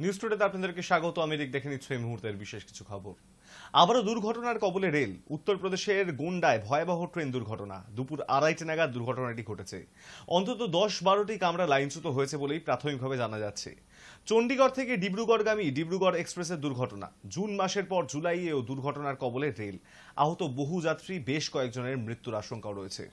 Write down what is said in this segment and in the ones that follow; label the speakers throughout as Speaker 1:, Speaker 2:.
Speaker 1: News টুডেতে আপনাদেরকে স্বাগত। আমি দেখে নিচ্ছি এই মুহূর্তের বিশেষ কিছু খবর। আবারও দুর্ঘটনার কবলে রেল। উত্তরপ্রদেশের গোন্ডায় ভয়াবহ ট্রেন দুর্ঘটনা। দুপুর 2:30 নাগাদ দুর্ঘটনাটি ঘটেছে। অন্তত 10-12টি কামরা লাইনচ্যুত হয়েছে বলেই প্রাথমিকভাবে জানা যাচ্ছে। চণ্ডীগড় থেকে ডিব্রুগড়গামী ডিব্রুগড় এক্সপ্রেসের দুর্ঘটনা। জুন মাসের পর জুলাইয়েও দুর্ঘটনার কবলে রেল। আহত বহু যাত্রী, বেশ কয়েকজনের মৃত্যুর আশঙ্কাও রয়েছে।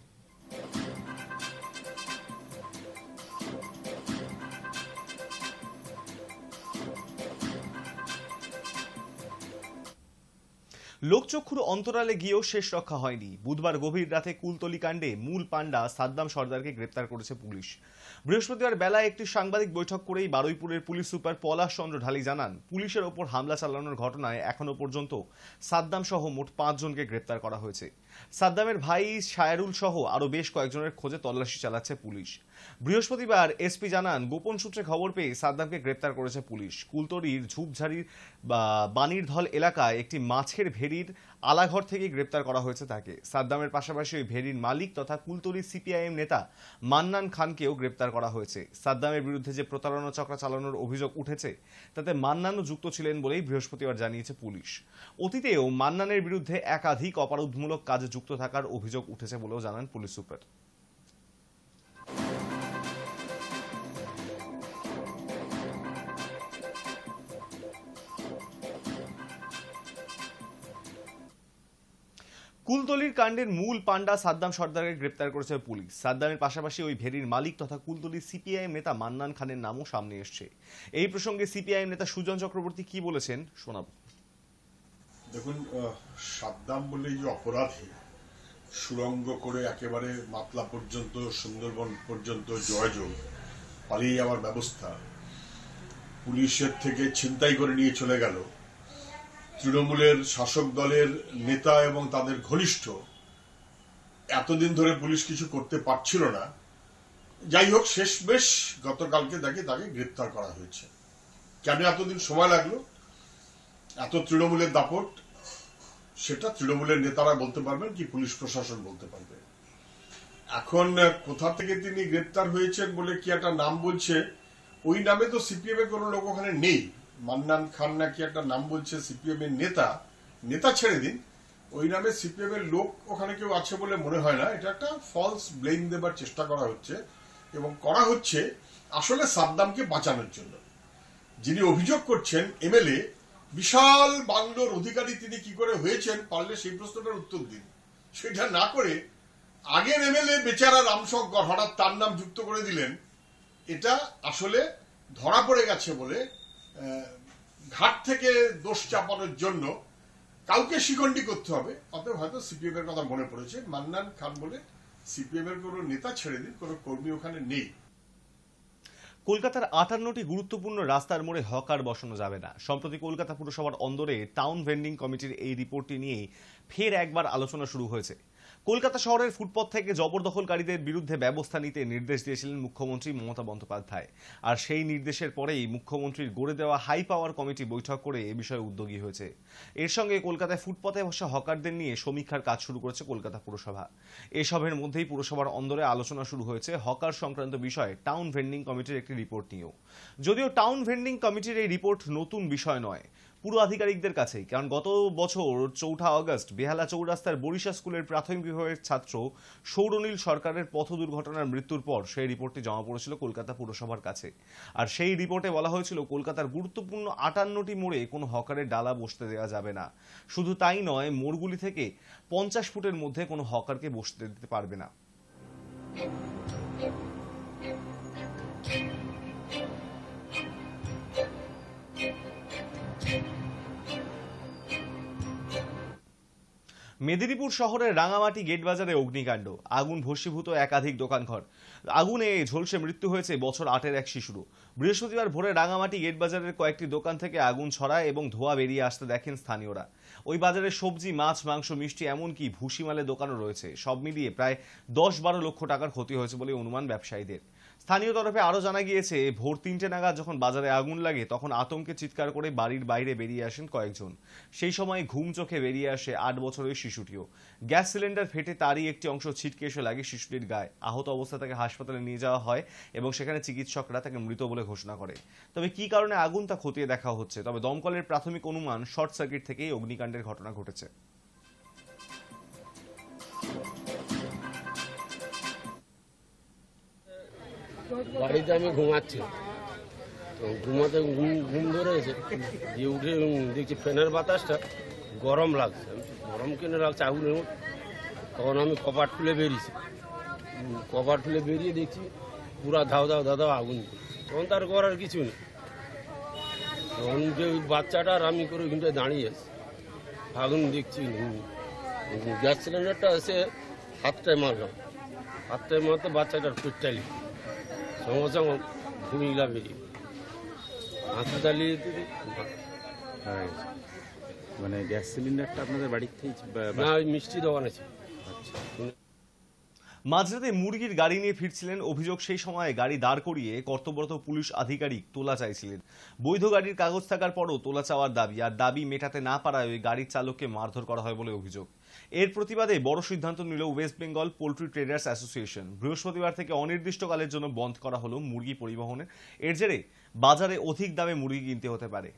Speaker 1: লোকচক্ষুর অন্তরালে গিয়েও শেষ রক্ষা হয়নি। বুধবার গভীর রাতে কুলতলি কাণ্ডে মূল পাণ্ডা সাদ্দাম সর্দারকে গ্রেপ্তার করেছে পুলিশ। বৃহস্পতিবার বেলায় একটি সাংবাদিক বৈঠক করেই বারুইপুরের পুলিশ সুপার পলাশ চন্দ্র ঢালি জানান, পুলিশের ওপর হামলা চালানোর ঘটনায় এখনো পর্যন্ত সাদ্দাম সহ মোট 5 জনকে গ্রেপ্তার করা হয়েছে। সাদ্দামের ভাই শায়রুল সহ আরো বেশ কয়েকজনের খোঁজে তল্লাশি চালাচ্ছে পুলিশ। বৃহস্পতিবার এসপি জানান, গোপন সূত্রে খবর পেয়ে সাদ্দামকে গ্রেপ্তার করেছে পুলিশ। কুলতলির ঝুপঝাড়ির বানিরধল এলাকায় একটি মাছের ভেড়ির আলাঘর থেকে গ্রেপ্তার করা হয়েছে তাকে। সাদ্দামের পাশাপাশি ওই ভেড়ির মালিক তথা কুলতলির সিপিআইএম নেতা মান্নান খানকেও গ্রেপ্তার করা হয়েছে। সাদ্দামের বিরুদ্ধে যে প্রতারণা চক্র চালানোর অভিযোগ উঠেছে তাতে মান্নানও যুক্ত ছিলেন বলেই বৃহস্পতিবার জানিয়েছে পুলিশ। অতীতেও মান্নানের বিরুদ্ধে একাধিক অপরাধমূলক কাজে যুক্ত থাকার অভিযোগ উঠেছে বলেও জানান পুলিশ সুপার। কুলতলির কাণ্ডের মূল পাণ্ডা সাদ্দাম সর্দারকে গ্রেপ্তার করেছে পুলিশ। সাদ্দামের পাশাপাশি ওই ভেড়ির মালিক তথা কুলতলির সিপিআইএম নেতা মান্নান খানের নামও সামনে এসছে। এই প্রসঙ্গে সিপিআইএম নেতা সুজন চক্রবর্তী কি বলেছেন শোনাব।
Speaker 2: দেখুন, সাদ্দাম বলে যে অপরাধী সুরঙ্গ করে একেবারে মাতলা পর্যন্ত, সুন্দরবন পর্যন্ত জয়যোগ পালিয়ে যাওয়ার ব্যবস্থা, পুলিশের থেকে ছিনতাই করে নিয়ে চলে গেল, তৃণমূলের শাসক দলের নেতা এবং তাদের ঘনিষ্ঠ, এতদিন ধরে পুলিশ কিছু করতে পারছিল না। যাই হোক, শেষমেশ গতকালকে তাকে গ্রেপ্তার করা হয়েছে। কেন এতদিন সময় লাগলো? এত তৃণমূলের দাপট, সেটা তৃণমূলের নেতারা বলতে পারবেন কি পুলিশ প্রশাসন বলতে পারবে। এখন কোথা থেকে তিনি গ্রেপ্তার হয়েছেন বলে কি একটা নাম বলছে, ওই নামে তো সিপিএম এর কোনো লোক ওখানে নেই। মান্নান খান নাকি একটা নাম বলছে সিপিএম এর নেতা ছেড়ে দিন, ওই নামে সিপিএম এর লোক ওখানে কেউ আছে বলে মনে হয় না। এটা একটা ফলস ব্লেম দেবার চেষ্টা করা হচ্ছে, এবং করা হচ্ছে আসলে সাদ্দামকে বাঁচানোর জন্য। যিনি অভিযোগ করছেন এমএলএ, বিশাল বাংলোর অধিকারী তিনি কি করে হয়েছেন, পারলে সেই প্রশ্নটার উত্তর দিন। সেটা না করে আগের এমএলএ বেচারা রামশঙ্কর হঠাৎ তার নাম যুক্ত করে দিলেন। এটা আসলে ধরা পড়ে গেছে বলে ঘাট থেকে দোষ চাপানোর জন্য কাউকে শিকন্ডি করতে হবে। অতএব হয়তো সিপিএম এর কথা মনে পড়েছে। মান্নান খান বলে সিপিএম এর কোনো নেতা ছেড়ে দিন, কোনো কর্মী ওখানে নেই।
Speaker 1: কলকাতার 58টি গুরুত্বপূর্ণ রাস্তার মোড়ে হকার বসানো যাবে না। সম্প্রতি কলকাতা পুরসভার অন্দরে টাউন ভেন্ডিং কমিটির এই রিপোর্টটি নিয়ে ফের একবার আলোচনা শুরু হয়েছে। কলকাতা শহরের ফুটপাত থেকে জবরদখলকারীদের বিরুদ্ধে ব্যবস্থা নিতে নির্দেশ দিয়েছিলেন মুখ্যমন্ত্রী মমতা বন্দ্যোপাধ্যায়। আর সেই নির্দেশের পরেই মুখ্যমন্ত্রীর গড়ে দেওয়া হাই পাওয়ার কমিটি বৈঠক করে এ বিষয়ে উদ্যোগী হয়েছে। এর সঙ্গে কলকাতায় ফুটপাতে বসা হকারদের নিয়ে সমীক্ষার কাজ শুরু করেছে কলকাতা পুরসভা। এসবের মধ্যেই পুরসভার অন্দরে আলোচনা শুরু হয়েছে হকার সংক্রান্ত বিষয়ে টাউন ভেন্ডিং কমিটির একটি রিপোর্ট নিয়েও। যদিও টাউন ভেন্ডিং কমিটির এই রিপোর্ট নতুন বিষয় নয় পুরো আধিকারিকদের কাছেই, কারণ গত বছর 4 আগস্ট বেহালা চৌরাস্তার বরিশা স্কুলের প্রাথমিক বিভাগের ছাত্র সৌরনীল সরকারের পথ দুর্ঘটনার মৃত্যুর পর সেই রিপোর্টটি জমা পড়েছিল কলকাতা পুরসভার কাছে। আর সেই রিপোর্টে বলা হয়েছিল কলকাতার গুরুত্বপূর্ণ 58টি মোড়ে কোনো হকারের ডালা বসতে দেওয়া যাবে না। শুধু তাই নয়, মোড়গুলি থেকে 50 ফুটের মধ্যে কোনো হকারকে বসতে দিতে পারবে না। মেদিনীপুর শহরের রাঙামাটি গেট বাজারে অগ্নিকাণ্ড, আগুন ভস্মীভূত একাধিক দোকানঘর। আগুনে ঝলসে মৃত্যু হয়েছে বছর 8-এর এক শিশুরও। বৃহস্পতিবার ভোরে রাঙামাটি গেট বাজারের কয়েকটি দোকান থেকে আগুন ছড়ায় এবং ধোঁয়া বেরিয়ে আসতে দেখেন স্থানীয়রা। ওই বাজারে সবজি, মাছ, মাংস, মিষ্টি, এমনকি ভুসিমালের দোকানও রয়েছে। সব মিলিয়ে প্রায় 10-12 লক্ষ টাকার ক্ষতি হয়েছে বলে অনুমান ব্যবসায়ীদের। স্থানীয় তরফে আরও জানা গিয়েছে, ভোর 3টে নাগাদ যখন বাজারে আগুন লাগে তখন আতঙ্কে চিৎকার করে বাড়ির বাইরে বেরিয়ে আসেন কয়েকজন। সেই সময় ঘুম চোখে বেরিয়ে আসে 8 বছরের শিশুটিও। গ্যাস সিলিন্ডার ফেটে তারই একটি অংশ ছিটকে এসে লাগে শিশুটির গায়ে। আহত অবস্থায় তাকে হাসপাতালে নিয়ে যাওয়া হয় এবং সেখানে চিকিৎসকরা তাকে মৃত বলে ঘোষণা করে। তবে কী কারণে আগুন তা খতিয়ে দেখা হচ্ছে। তবে দমকলের প্রাথমিক অনুমান শর্ট সার্কিট থেকেই অগ্নিকাণ্ডের ঘটনা ঘটেছে।
Speaker 3: বাড়িতে আমি ঘুমাচ্ছি, তো ঘুমাতে ঘুম ধরে এসে দিয়ে উঠে দেখছি ফ্যানের বাতাসটা গরম লাগছে। আমি গরম কেন লাগছে আগুনের মধ্যে, তখন আমি কপাট খুলে বেরিয়েছি। কপাট খুলে বেরিয়ে দেখছি পুরা ধাও ধাও ধাও ধাও আগুন করছে। তখন তার করার কিছু নেই। তখন যে ওই বাচ্চাটা আর আমি করে ওইখানটায় দাঁড়িয়ে আছি, আগুন দেখছি। গ্যাস সিলিন্ডারটা এসে হাতটায় মারলাম, হাতটায় মারতে বাচ্চাটার পেটটালি সঙ্গে সঙ্গে ভূমিগুলা বেরিয়ে হাসপাতালে
Speaker 4: মানে গ্যাস সিলিন্ডারটা আপনাদের বাড়ির থেকেই
Speaker 3: না, ওই মিষ্টি দোকান আছে।
Speaker 4: আচ্ছা।
Speaker 1: মাঝরাতে মুরগির গাড়ি নিয়ে ফিরছিলেন অভিযোগ। সেই সময় গাড়ি দাঁড় করিয়ে কর্তব্যরত পুলিশ আধিকারিক তোলা চাইছিলেন। বৈধ গাড়ির কাগজ থাকার পরও তোলা চাওয়ার দাবি, আর দাবি মেটাতে না পারায় ওই গাড়ির চালককে মারধর করা হয় বলে অভিযোগ। এর প্রতিবাদে বড় সিদ্ধান্ত নিল West Bengal poultry traders association. বৃহস্পতিবার থেকে অনির্দিষ্টকালের জন্য বন্ধ করা হলো মুরগি পরিবহনের। এর জেরে বাজারে অধিক দামে মুরগি কিনতে হতে পারে।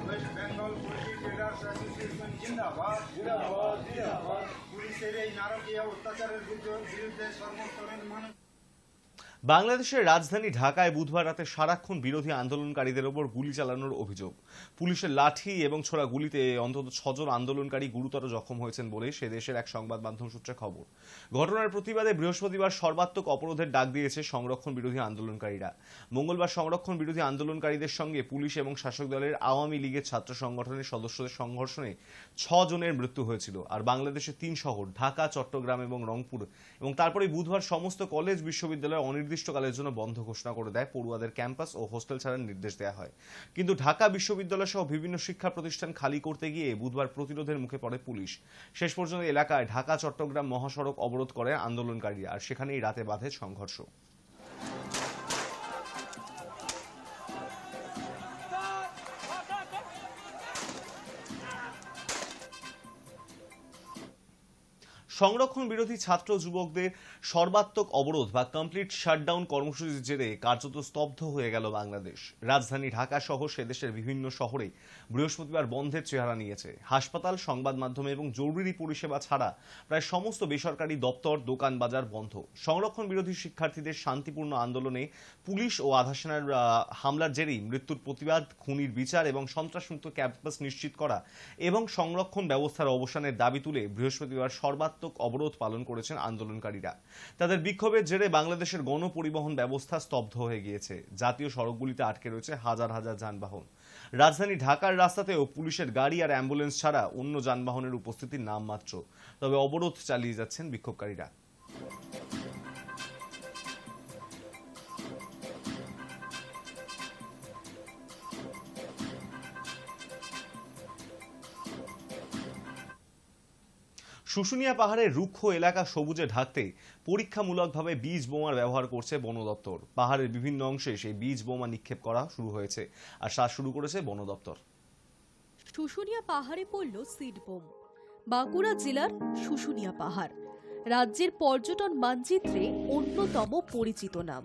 Speaker 5: West Bengal poultry traders association জিন্দাবাদ, জিন্দাবাদ, জিন্দাবাদ। পুলিশের এই নারকীয় অত্যাচারের বিরুদ্ধে সর্বস্তরের মানুষ।
Speaker 1: বাংলাদেশের রাজধানী ঢাকায় বুধবার রাতে সারাক্ষণ বিরোধী আন্দোলনকারীদের ওপর গুলি চালানোর অভিযোগ। পুলিশের লাঠি এবং ছোড়া গুলিতে অন্তত 6 জন আন্দোলনকারী গুরুতর জখম হয়েছেন বলে সে দেশের এক সংবাদ মাধ্যম সূত্রে খবর। ঘটনার প্রতিবাদে বৃহস্পতিবার সর্বাত্মক অবরোধের ডাক দিয়েছে সংরক্ষণ বিরোধী আন্দোলনকারীরা। মঙ্গলবার সংরক্ষণ বিরোধী আন্দোলনকারীদের সঙ্গে পুলিশ এবং শাসক দলের আওয়ামী লীগের ছাত্র সংগঠনের সদস্যদের সংঘর্ষণে 6 জনের মৃত্যু হয়েছিল। আর বাংলাদেশের 3 শহর ঢাকা, চট্টগ্রাম এবং রংপুর এবং তারপরে বুধবার সমস্ত কলেজ বিশ্ববিদ্যালয় অনির্দিষ্টকালের জন্য বন্ধ ঘোষণা করে দেয়। পড়ুয়াদের ক্যাম্পাস ও হোস্টেল ছাড়ার নির্দেশ দেওয়া হয়। কিন্তু ঢাকা বিশ্ববিদ্যালয় সহ বিভিন্ন শিক্ষা প্রতিষ্ঠান খালি করতে গিয়ে বুধবার প্রতিরোধের মুখে পড়ে পুলিশ। শেষ পর্যন্ত এলাকায় ঢাকা চট্টগ্রাম মহাসড়ক অবরোধ করে আন্দোলনকারীরা, আর সেখানেই রাতে বাধে সংঘর্ষ। সংরক্ষণ বিরোধী ছাত্র যুবকদের সর্বাত্মক অবরোধ বা কমপ্লিট শাটডাউন কর্মসূচির জেরে কার্যত স্তব্ধ হয়ে গেল বাংলাদেশ। রাজধানী ঢাকা সহ সে দেশের বিভিন্ন শহরে বৃহস্পতিবার বন্ধের চেহারা নিয়েছে। হাসপাতাল, সংবাদ মাধ্যম এবং জরুরি পরিষেবা ছাড়া প্রায় সমস্ত বেসরকারি দপ্তর, দোকান বাজার বন্ধ। সংরক্ষণ বিরোধী শিক্ষার্থীদের শান্তিপূর্ণ আন্দোলনে পুলিশ ও আধা সেনার হামলার জেরেই মৃত্যুর প্রতিবাদ, খুনির বিচার এবং সন্ত্রাসমুক্ত ক্যাম্পাস নিশ্চিত করা এবং সংরক্ষণ ব্যবস্থার অবসানের দাবি তুলে বৃহস্পতিবার সর্বাত্মক অবরোধ পালন করেছেন আন্দোলনকারীরা। তাদের বিক্ষোভের জেরে বাংলাদেশের গণপরিবহন ব্যবস্থা স্তব্ধ হয়ে গিয়েছে। জাতীয় সড়কগুলিতে আটকে রয়েছে হাজার হাজার যানবাহন। রাজধানী ঢাকার রাস্তাতেও পুলিশের গাড়ি আর অ্যাম্বুলেন্স ছাড়া অন্য যানবাহনের উপস্থিতির নামমাত্র। তবে অবরোধ চালিয়ে যাচ্ছেন বিক্ষোভকারীরা। শুশুনিয়া পাহাড়ের রুক্ষ এলাকা সবুজে ঢাকতে পরীক্ষামূলকভাবে বীজ বোমার ব্যবহার করছে বন দপ্তর। পাহাড়ের বিভিন্ন অংশে সেই বীজ বোমা নিক্ষেপ করা শুরু হয়েছে, আর শ্বাস শুরু করেছে বন দপ্তর।
Speaker 6: শুশুনিয়া পাহাড়ে পড়ল সিড বোম। বাঁকুড়া জেলার শুশুনিয়া পাহাড় রাজ্যের পর্যটন মানচিত্রে অন্যতম পরিচিত নাম।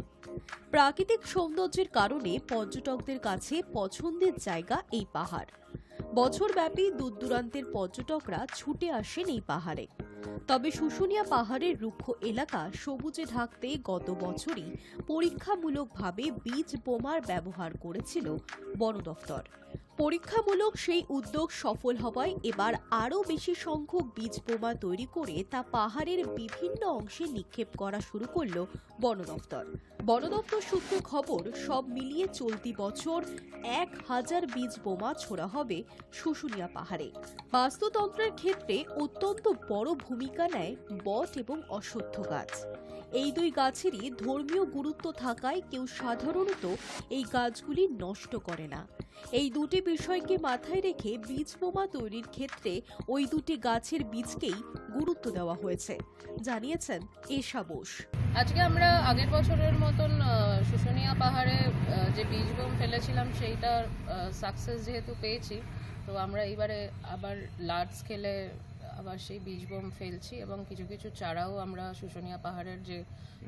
Speaker 6: প্রাকৃতিক সৌন্দর্যের কারণে পর্যটকদের কাছে পছন্দের জায়গা এই পাহাড়। বছরব্যাপী দূর দূরান্তের পর্যটকরা ছুটে আসেন এই পাহাড়ে। তবে শুশুনিয়া পাহাড়ের রুক্ষ এলাকা সবুজে ঢাকতে গত বছরই পরীক্ষামূলকভাবে বীজ বোমার ব্যবহার করেছিল বন দফতর। পরীক্ষামূলক সেই উদ্যোগ সফল হওয়ায় এবার আরও বেশি সংখ্যক বীজ বোমা তৈরি করে তা পাহাড়ের বিভিন্ন অংশে নিক্ষেপ করা শুরু করল বন দফতর। বন দপ্তর সূত্রে খবর, সব মিলিয়ে চলতি বছর 1000 বীজ বোমা ছোড়া হবে শুশুনিয়া পাহাড়ে। বাস্তুতন্ত্রের ক্ষেত্রে অত্যন্ত বড় ভূমিকা নেয় বট এবং অশ্বত্থ গাছ। এই দুই গাছেরই ধর্মীয় গুরুত্ব থাকায় কেউ সাধারণত এই গাছগুলি নষ্ট করে না। এই দুটি বিষয়কে মাথায় রেখে বীজ বোমা তৈরির ক্ষেত্রে ওই দুটি গাছের বীজকেই গুরুত্ব দেওয়া হয়েছে, জানিয়েছেন এশা বোস।
Speaker 7: আজকে আমরা আগের বছরের মতন শুশুনিয়া পাহাড়ে যে বীজ বোম ফেলেছিলাম সেইটার সাকসেস যেহেতু পেয়েছি, তো আমরা এইবারে আবার লার্জ স্কেলে আবার সেই বীজ বোম ফেলছি এবং কিছু কিছু চারাও আমরা শুশুনিয়া পাহাড়ের যে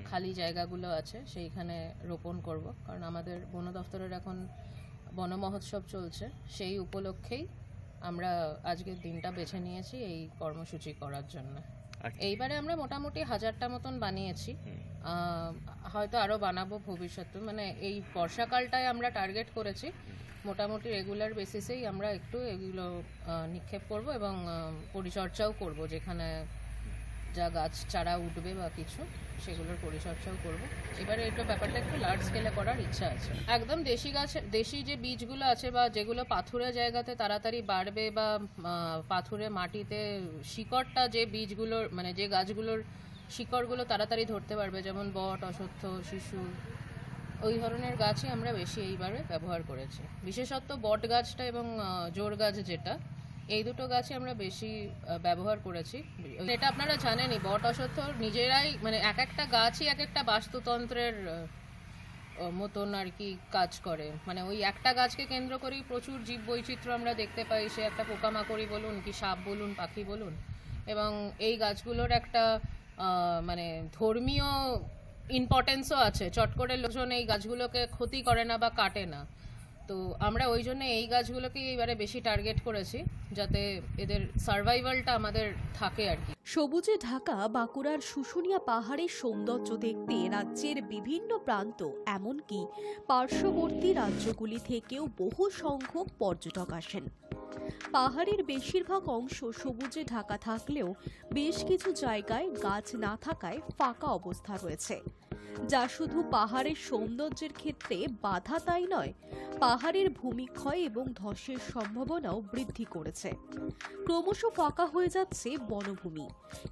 Speaker 7: খালি জায়গাগুলো আছে সেইখানে রোপণ করব, কারণ আমাদের বন দফতরের এখন বন মহোৎসব চলছে, সেই উপলক্ষেই আমরা আজকের দিনটা বেছে নিয়েছি এই কর্মসূচি করার জন্য। এইবারে আমরা মোটামুটি 1000টা মতন বানিয়েছি, হয়তো আরও বানাবো ভবিষ্যতে। মানে এই বর্ষাকালটায় আমরা টার্গেট করেছি, মোটামুটি রেগুলার বেসিসেই আমরা একটু এগুলো নিক্ষেপ করব এবং পরিচর্যাও করব, যেখানে যা গাছ চারা উঠবে বা কিছু সেগুলোর পরিচর্যাও করব। এবারে এটা ব্যাপারটা একটু লার্জ স্কেলে করার ইচ্ছা আছে। একদম দেশি গাছ, দেশি যে বীজগুলো আছে বা যেগুলো পাথুরে জায়গাতে তাড়াতাড়ি বাড়বে বা পাথুরে মাটিতে শিকড়টা যে বীজগুলোর মানে যে গাছগুলোর শিকড়গুলো তাড়াতাড়ি ধরতে পারবে, যেমন বট, অশ্বত্থ, শিশু, ওই ধরনের গাছই আমরা বেশি এইবারে ব্যবহার করেছি। বিশেষত বট গাছটা এবং জোর গাছ যেটা, এই দুটো গাছই আমরা বেশি ব্যবহার করেছি। এটা আপনারা জানেনই, বট অশ্বত্থ নিজেরাই মানে এক একটা গাছই এক একটা বাস্তুতন্ত্রের মতন আর কি কাজ করে। মানে ওই একটা গাছকে কেন্দ্র করেই প্রচুর জীব বৈচিত্র্য আমরা দেখতে পাই, সে একটা পোকামাকড়ি বলুন কি সাপ বলুন পাখি বলুন, এবং এই গাছগুলোর একটা মানে ধর্মীয় ইম্পর্টেন্সও আছে। চট করে লোকজন এই গাছগুলোকে ক্ষতি করে না বা কাটে না, তো আমরা ওই জন্য এই গাছগুলোকে এবারে বেশি টার্গেট করেছি যাতে এদের সার্ভাইভালটা আমাদের থাকে আর কি।
Speaker 6: সবুজে ঢাকা বাঁকুড়ার শুশুনিয়া পাহাড়ের সৌন্দর্য দেখতে রাজ্যের বিভিন্ন প্রান্ত এমনকি পার্শ্ববর্তী রাজ্যগুলি থেকেও বহু সংখ্যক পর্যটক আসেন। পাহাড়ের বেশিরভাগ অংশ সবুজে ঢাকা থাকলেও বেশ কিছু জায়গায় গাছ না থাকায় ফাঁকা অবস্থা রয়েছে, যা শুধু পাহাড়ের সৌন্দর্যের ক্ষেত্রে বাধা তাই নয়, পাহাড়ের ভূমিক্ষয় এবং ধসের সম্ভাবনাও বৃদ্ধি করেছে। ক্রমশ ফাঁকা হয়ে যাচ্ছে বনভূমি।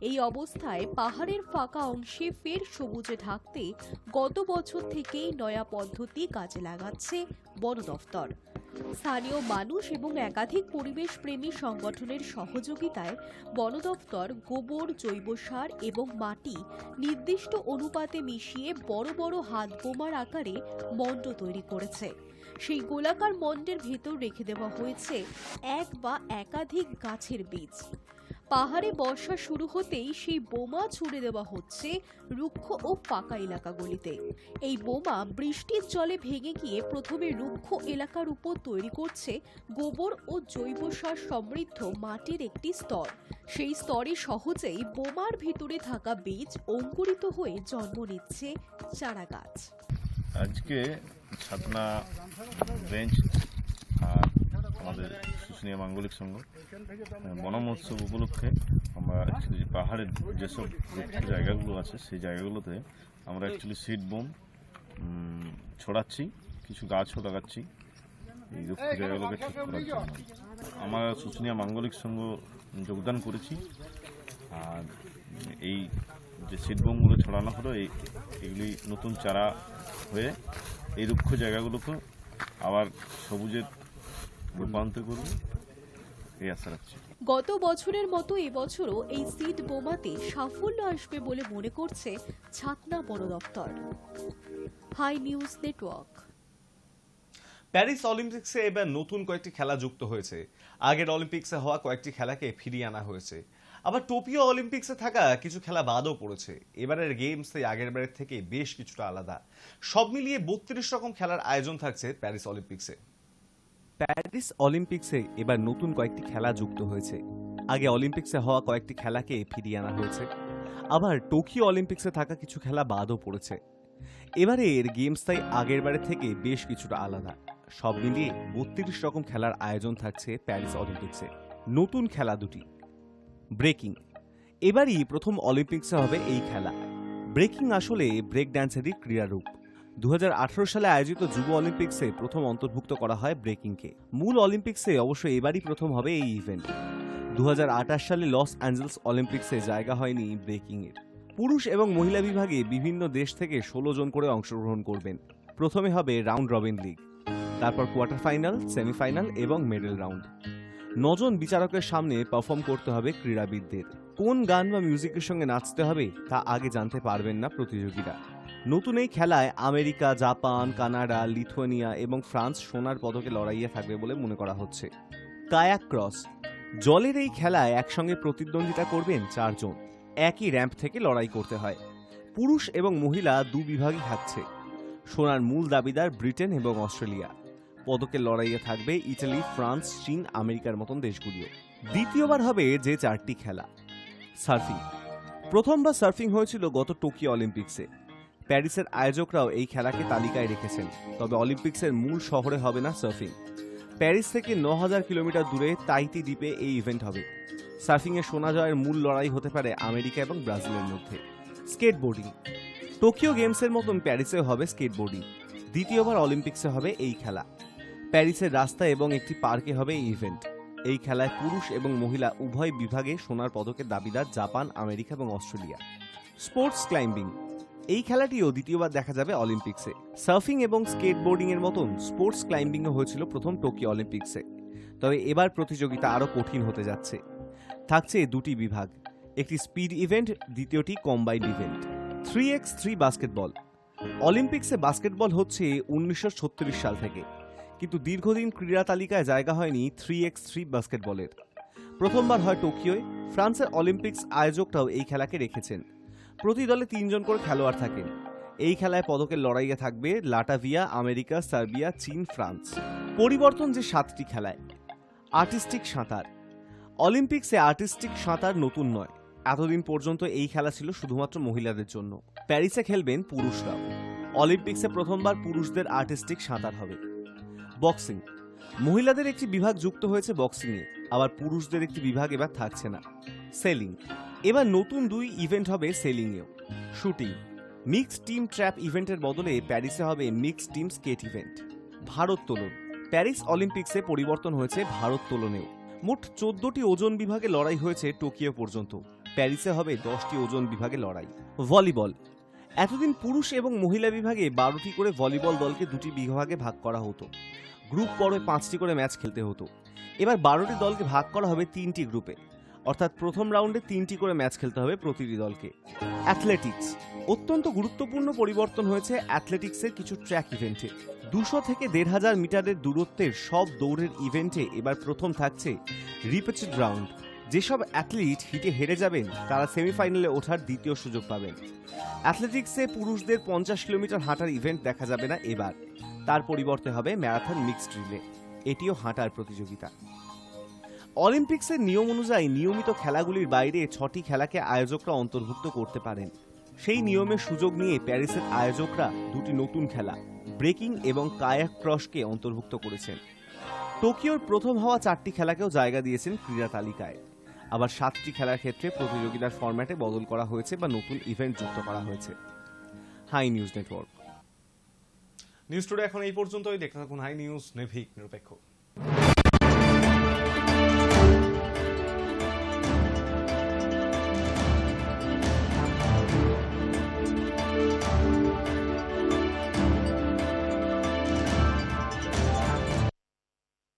Speaker 6: এই অবস্থায় পাহাড়ের ফাঁকা অংশে ফের সবুজে ঢাকতে গত বছর থেকেই নয়া পদ্ধতি কাজে লাগাচ্ছে বন দফতর। স্থানীয় মানুষ এবং একাধিক পরিবেশ প্রেমী সংগঠনের সহযোগিতায় বন দফতর গোবর, জৈব সার এবং মাটি নির্দিষ্ট অনুপাতে মিশিয়ে বড় বড় হাত বোমার আকারে মণ্ড তৈরি করেছে। সেই গোলাকার মণ্ডের ভেতর রেখে দেওয়া হয়েছে এক বা একাধিক গাছের বীজ। পাহাড়ে বর্ষা শুরু হতেই সেই বোমা ছুড়ে দেওয়া হচ্ছে রুক্ষ ও ফাঁকা এলাকাগুলিতে। এই বোমা বৃষ্টির জলে ভেঙে গিয়ে প্রথমে রুক্ষ এলাকার উপর তৈরি করছে গোবর ও জৈব সার সমৃদ্ধ মাটির একটি স্তর। সেই স্তরে সহজেই বোমার ভিতরে থাকা বীজ অঙ্কুরিত হয়ে জন্ম নিচ্ছে চারা গাছ।
Speaker 8: আজকে ছাতনা বেঞ্চ আর আমাদের শুশুনিয়া মাঙ্গলিক সংঘ বন মহোৎসব উপলক্ষে আমরা অ্যাকচুয়ালি পাহাড়ের যেসব জায়গাগুলো আছে সেই জায়গাগুলোতে আমরা অ্যাকচুয়ালি সিড বোম ছড়াচ্ছি, কিছু গাছও লাগাচ্ছি এই রুক্ষ জায়গাগুলোকে ঠিক করার জন্য। আমরা শুশুনিয়া মাঙ্গলিক সংঘ যোগদান করেছি, আর এই যে সিড বোমগুলো ছড়ানো হলো এগুলি নতুন চারা হয়ে এই রুক্ষ জায়গাগুলোকে আবার সবুজের রূপান্তর করবে এই আশা রাখছি।
Speaker 6: গত বছরের মতো এবছরও এই সিড বোমাতে সাফল্য আসবে বলে মনে করছে ছাতনা বন দফতর। Hi news network.
Speaker 1: প্যারিস অলিম্পিক্সে এবার নতুন কয়েকটি খেলা যুক্ত হয়েছে। আগের অলিম্পিক্সে হওয়া কয়েকটি খেলাকে ফিরিয়ে আনা হয়েছে, আবার টোকিও অলিম্পিক্সে থাকা কিছু খেলা বাদও পড়েছে। এবারের গেমস আগের বারের থেকে বেশ কিছুটা আলাদা। সব মিলিয়ে 32 রকম খেলার আয়োজন থাকছে প্যারিস অলিম্পিক্সে।
Speaker 9: প্যারিস অলিম্পিক্সে এবার নতুন কয়েকটি খেলা যুক্ত হয়েছে। আগে অলিম্পিক্সে হওয়া কয়েকটি খেলাকে ফিরিয়ে আনা হয়েছে, আবার টোকিও অলিম্পিক্সে থাকা কিছু খেলা বাদও পড়েছে। এবারের গেমস তাই আগের বারের থেকে বেশ কিছুটা আলাদা। সব মিলিয়ে 32 রকম খেলার আয়োজন থাকছে প্যারিস অলিম্পিক্সে। নতুন খেলা দুটি। ব্রেকিং, এবারই প্রথম অলিম্পিক্সে হবে এই খেলা। ব্রেকিং আসলে ব্রেক ড্যান্সেরই ক্রীড়ারূপ। 2018 সালে আয়োজিত যুব অলিম্পিক্সে প্রথম অন্তর্ভুক্ত করা হয় ব্রেকিংকে। মূল অলিম্পিক্সে অবশ্য এবারই প্রথম হবে এই ইভেন্ট। 2028 সালে লস অ্যাঞ্জেলস অলিম্পিক্সে জায়গা হয়নি ব্রেকিংয়ের। পুরুষ এবং মহিলা বিভাগে বিভিন্ন দেশ থেকে 16 জন করে অংশগ্রহণ করবেন। প্রথমে হবে রাউন্ড রবিন লিগ, তারপর কোয়ার্টার ফাইনাল, সেমিফাইনাল এবং মেডেল রাউন্ড। 9 জন বিচারকের সামনে পারফর্ম করতে হবে ক্রীড়াবিদদের। কোন গান বা মিউজিকের সঙ্গে নাচতে হবে তা আগে জানতে পারবেন না প্রতিযোগীরা। নতুন এই খেলায় আমেরিকা, জাপান, কানাডা, লিথুয়ানিয়া এবং ফ্রান্স সোনার পদকে লড়াইয়ে থাকবে বলে মনে করা হচ্ছে। কায়াক ক্রস, জলের এই খেলায় একসঙ্গে প্রতিদ্বন্দ্বিতা করবেন 4 জন। একই র্যাম্প থেকে লড়াই করতে হয়। পুরুষ এবং মহিলা 2 বিভাগই থাকছে। সোনার মূল দাবিদার ব্রিটেন এবং অস্ট্রেলিয়া। পদকের লড়াইয়ে থাকবে ইটালি, ফ্রান্স, চীন, আমেরিকার মতন দেশগুলিও। দ্বিতীয়বার হবে যে 4টি খেলা। সার্ফিং, প্রথমবার সার্ফিং হয়েছিল গত টোকিও অলিম্পিক্সে। প্যারিসের আয়োজকরাও এই খেলাকে তালিকায় রেখেছেন, তবে অলিম্পিক্সের মূল শহরে হবে না সার্ফিং। প্যারিস থেকে 9000 কিলোমিটার দূরে তাইতি দ্বীপে এই ইভেন্ট হবে। সার্ফিংয়ে সোনা জয়ের মূল লড়াই হতে পারে আমেরিকা এবং ব্রাজিলের মধ্যে। স্কেটবোর্ডিং, টোকিও গেমসের মতন প্যারিসেও হবে স্কেটবোর্ডিং। দ্বিতীয়বার অলিম্পিক্সে হবে এই খেলা। প্যারিসের রাস্তা এবং একটি পার্কে হবে এই ইভেন্ট। এই খেলায় পুরুষ এবং মহিলা উভয় বিভাগে সোনার পদকের দাবিদার জাপান, আমেরিকা এবং অস্ট্রেলিয়া। স্পোর্টস ক্লাইম্বিং, এই খেলাটিও দ্বিতীয়বার দেখা যাবে অলিম্পিক্সে। সার্ফিং এবং স্কেটবোর্ডিং এর মতন স্পোর্টস ক্লাইম্বিংও হয়েছিল প্রথম টোকিও অলিম্পিক্সে, তবে এবার প্রতিযোগিতা আরও কঠিন হতে যাচ্ছে। থাকছে 2টি বিভাগ, একটি স্পিড ইভেন্ট, দ্বিতীয়টি কম্বাইন্ড ইভেন্ট। 3x3 বাস্কেটবল, অলিম্পিক্সে বাস্কেটবল হচ্ছে 1936 সাল থেকে, কিন্তু দীর্ঘদিন ক্রীড়া তালিকায় জায়গা হয়নি 3x3 বাস্কেটবলের। প্রথমবার হয় টোকিওয়। ফ্রান্সের অলিম্পিক্স আয়োজকরাও এই খেলাকে রেখেছেন। প্রতি দলে 3 জন করে খেলোয়াড় থাকেন। এই খেলায় পদকের লড়াইয়ে থাকবে লাটাভিয়া, আমেরিকা, সার্বিয়া, চীন, ফ্রান্স। পরিবর্তন যে 7টি খেলায়। আর্টিস্টিক সাঁতার, অলিম্পিক্সে আর্টিস্টিক সাঁতার নতুন নয়। এতদিন পর্যন্ত এই খেলা ছিল শুধুমাত্র মহিলাদের জন্য। প্যারিসে খেলবেন পুরুষরাও। অলিম্পিক্সে প্রথমবার পুরুষদের আর্টিস্টিক সাঁতার হবে। বক্সিং, মহিলাদের একটি বিভাগ যুক্ত হয়েছে বক্সিংয়ে, আবার পুরুষদের একটি বিভাগ এবার থাকছে না। সেলিং, এবার নতুন 2 ইভেন্ট হবে সেলিংয়েও। শুটিং, মিক্সড টিম ট্র্যাপ ইভেন্টের বদলে প্যারিসে হবে মিক্সড টিম স্কেট ইভেন্ট। ভারোত্তোলন, প্যারিস অলিম্পিক্সে পরিবর্তন হয়েছে ভারোত্তোলনেও। মোট 14টি ওজন বিভাগে লড়াই হয়েছে টোকিও পর্যন্ত। প্যারিসে হবে 10টি ওজন বিভাগে লড়াই। ভলিবল, এতদিন পুরুষ এবং মহিলা বিভাগে 12টি করে ভলিবল দলকে 2টি বিভাগে ভাগ করা হতো। গ্রুপ পর্বে 5টি করে ম্যাচ খেলতে হতো। এবার 12টি দলকে ভাগ করা হবে 3টি গ্রুপে, অর্থাৎ প্রথম রাউন্ডে 3টি করে ম্যাচ খেলতে হবে প্রতিটি দলকে। অ্যাথলেটিক্স, অত্যন্ত গুরুত্বপূর্ণ পরিবর্তন হয়েছে অ্যাথলেটিক্সের কিছু ট্র্যাক ইভেন্টে। 200 থেকে 1500 মিটারের দূরত্বের সব দৌড়ের ইভেন্টে এবার প্রথম থাকছে রিপিটেড রাউন্ড। যেসব অ্যাথলিট হিটে হেরে যাবেন তারা সেমিফাইনালে ওঠার দ্বিতীয় সুযোগ পাবেন। অ্যাথলেটিক্সে পুরুষদের 50 কিলোমিটার হাঁটার ইভেন্ট দেখা যাবে না এবার। তার পরিবর্তে হবে ম্যারাথন মিক্সড রিলে, এটিও হাঁটার প্রতিযোগিতা। অলিম্পিক্সের নিয়ম অনুযায়ী নিয়মিত খেলাগুলির বাইরে 6টি খেলাকে আয়োজকরা অন্তর্ভুক্ত করতে পারেন। সেই নিয়মের সুযোগ নিয়ে প্যারিসের আয়োজকরা 2টি নতুন খেলা, ব্রেকিং এবং কায়াক ক্রসকে অন্তর্ভুক্ত করেছেন। টোকিওর প্রথম হওয়া 4টি খেলাকেও জায়গা দিয়েছেন ক্রীড়া তালিকায়। আবার 7টি খেলার ক্ষেত্রে প্রতিযোগিতার ফরম্যাটে বদল করা হয়েছে বা নতুন ইভেন্ট যুক্ত করা হয়েছে। Hi news network.
Speaker 1: News today এখন এই পর্যন্তই। দেখতে থাকুন হাই নিউজ, নির্ভীক, নিরপেক্ষ।